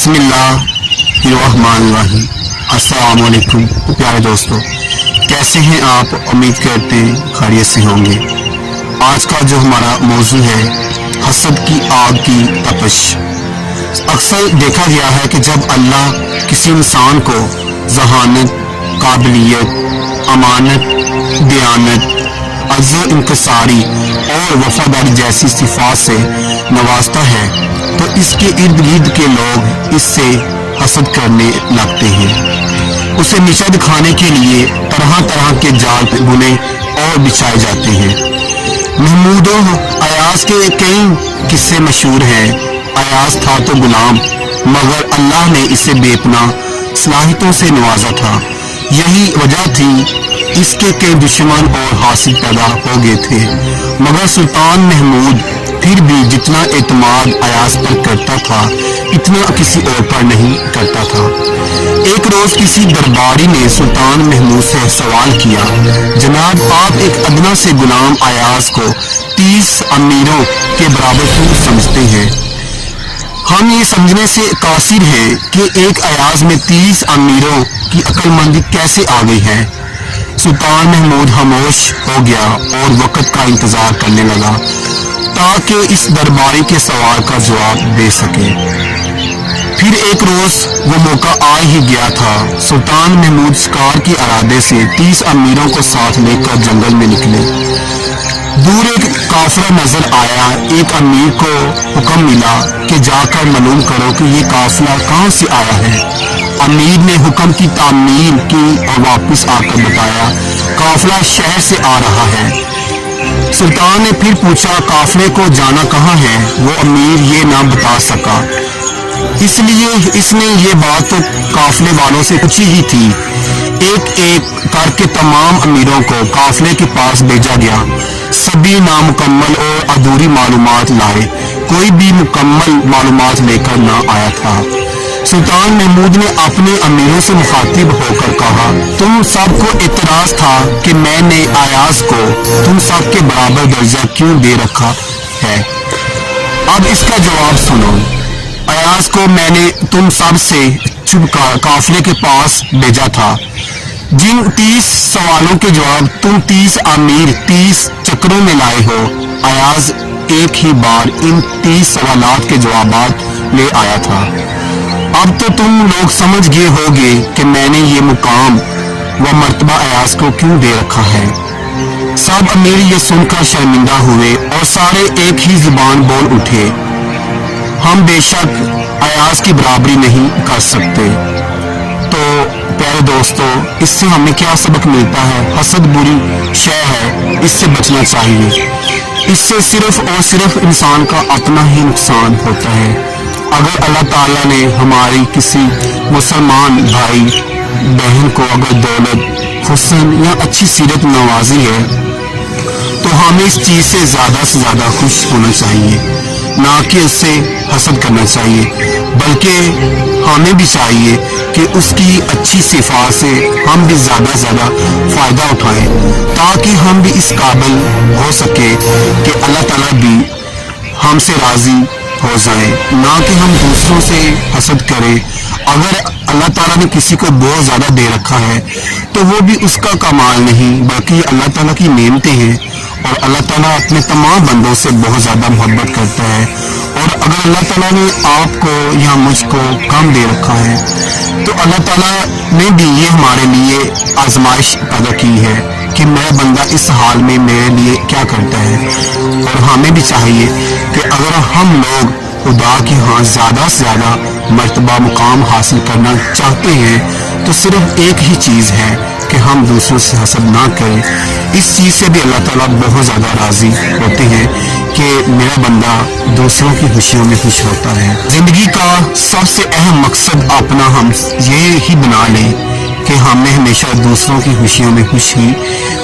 بسم اللہ الرحمن الرحیم۔ السلام علیکم پیارے دوستو، کیسے ہیں آپ؟ امید کرتے ہیں خیریت سے ہوں گے۔ آج کا جو ہمارا موضوع ہے حسد کی آگ کی تپش۔ اکثر دیکھا گیا ہے کہ جب اللہ کسی انسان کو ذہانت، قابلیت، امانت، دیانت، عجز و انکساری اور وفاداری جیسی صفات سے نوازتا ہے تو اس کے ارد گرد کے لوگ اس سے حسد کرنے لگتے ہیں۔ اسے نیچا دکھانے کے لیے طرح طرح کے جال بنے اور بچھائے جاتے ہیں۔ محمود و ایاز کے کئی قصے مشہور ہیں۔ ایاز تھا تو غلام، مگر اللہ نے اسے بے پناہ صلاحیتوں سے نوازا تھا۔ یہی وجہ تھی اس کے کئی دشمن اور حاسد پیدا ہو گئے تھے، مگر سلطان محمود پھر بھی جتنا اعتماد ایاز پر کرتا تھا اتنا کسی اور پر نہیں کرتا تھا۔ ایک روز کسی درباری نے سلطان محمود سے سوال کیا، جناب آپ ایک ادنا سے غلام ایاز کو 30 امیروں کے برابر کیوں سمجھتے ہیں؟ ہم یہ سمجھنے سے قاصر ہیں کہ ایک ایاز میں 30 امیروں کی عقل مندی کیسے آ گئی ہے۔ سلطان محمود خاموش ہو گیا اور وقت کا انتظار کرنے لگا تاکہ اس درباری کے سوال کا جواب دے سکے۔ پھر ایک روز وہ موقع آ ہی گیا تھا۔ سلطان محمود شکار کے ارادے سے 30 امیروں کو ساتھ لے کر جنگل میں نکلے۔ دور ایک قافلہ نظر آیا۔ ایک امیر کو حکم ملا کہ جا کر معلوم کرو کہ یہ قافلہ کہاں سے آیا ہے۔ امیر نے حکم کی تعمیل کی اور واپس آ کر بتایا قافلہ شہر سے آ رہا ہے۔ سلطان نے پھر پوچھا قافلے کو جانا کہاں ہے؟ وہ امیر یہ نہ بتا سکا، اس لیے اس نے یہ بات تو قافلے والوں سے پوچھی ہی تھی۔ ایک ایک کر کے تمام امیروں کو قافلے کے پاس بھیجا گیا۔ سبھی نامکمل اور ادھوری معلومات لائے، کوئی بھی مکمل معلومات لے کر نہ آیا تھا۔ سلطان محمود نے اپنے امیروں سے مخاطب ہو کر کہا، تم سب کو اعتراض تھا کہ میں نے ایاز کو تم سب کے برابر درجہ کیوں دے رکھا ہے؟ اب اس کا جواب سنو۔ ایاز کو میں نے تم سب سے چھپ کر قافلے کے پاس بھیجا تھا۔ جن 30 سوالوں کے جواب تم 30 امیر 30 چکروں میں لائے ہو، ایاز ایک ہی بار ان 30 سوالات کے جوابات لے آیا تھا۔ اب تو تم لوگ سمجھ گئے ہوگے کہ میں نے یہ مقام و مرتبہ ایاز کو کیوں دے رکھا ہے۔ سب امیر یہ سن کر شرمندہ ہوئے اور سارے ایک ہی زبان بول اٹھے، ہم بے شک ایاز کی برابری نہیں کر سکتے۔ تو پیارے دوستو، اس سے ہمیں کیا سبق ملتا ہے؟ حسد بری شے ہے، اس سے بچنا چاہیے۔ اس سے صرف اور صرف انسان کا اپنا ہی نقصان ہوتا ہے۔ اگر اللہ تعالیٰ نے ہماری کسی مسلمان بھائی بہن کو اگر دولت، حسن یا اچھی سیرت نوازی ہے تو ہمیں اس چیز سے زیادہ خوش ہونا چاہیے، نہ کہ اس سے حسد کرنا چاہیے، بلکہ ہمیں بھی چاہیے کہ اس کی اچھی صفات سے ہم بھی زیادہ فائدہ اٹھائیں تاکہ ہم بھی اس قابل ہو سکے کہ اللہ تعالیٰ بھی ہم سے راضی ہو جائیں، نہ کہ ہم دوسروں سے حسد کریں۔ اگر اللہ تعالیٰ نے کسی کو بہت زیادہ دے رکھا ہے تو وہ بھی اس کا کمال نہیں بلکہ یہ اللہ تعالیٰ کی نعمتیں ہیں، اور اللہ تعالیٰ اپنے تمام بندوں سے بہت زیادہ محبت کرتا ہے۔ اور اگر اللہ تعالیٰ نے آپ کو یا مجھ کو کم دے رکھا ہے تو اللہ تعالیٰ نے بھی یہ ہمارے لیے آزمائش پیدا کی ہے کہ میرا بندہ اس حال میں میرے لیے کیا کرتا ہے۔ اور ہمیں بھی چاہیے کہ اگر ہم لوگ خدا کے ہاں زیادہ سے زیادہ مرتبہ مقام حاصل کرنا چاہتے ہیں تو صرف ایک ہی چیز ہے کہ ہم دوسروں سے حسد نہ کریں۔ اس چیز سے بھی اللہ تعالیٰ بہت زیادہ راضی ہوتے ہیں کہ میرا بندہ دوسروں کی خوشیوں میں خوش ہوتا ہے۔ زندگی کا سب سے اہم مقصد اپنا ہم یہ ہی بنا لیں کہ ہم نے ہمیشہ دوسروں کی خوشیوں میں خوش ہی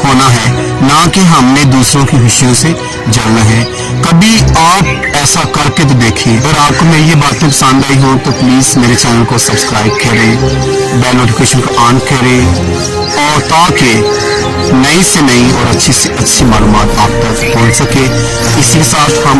ہونا ہے، نہ کہ ہم نے دوسروں کی خوشیوں سے جلنا ہے۔ کبھی آپ ایسا کر کے تو دیکھیں۔ اگر آپ کو میری یہ باتیں پسند آئی ہوں تو پلیز میرے چینل کو سبسکرائب کریں، بیل نوٹیفیکیشن کو آن کریں، اور تاکہ نئی سے نئی اور اچھی سے اچھی معلومات آپ تک پہنچ سکے۔ اسی کے ساتھ ہم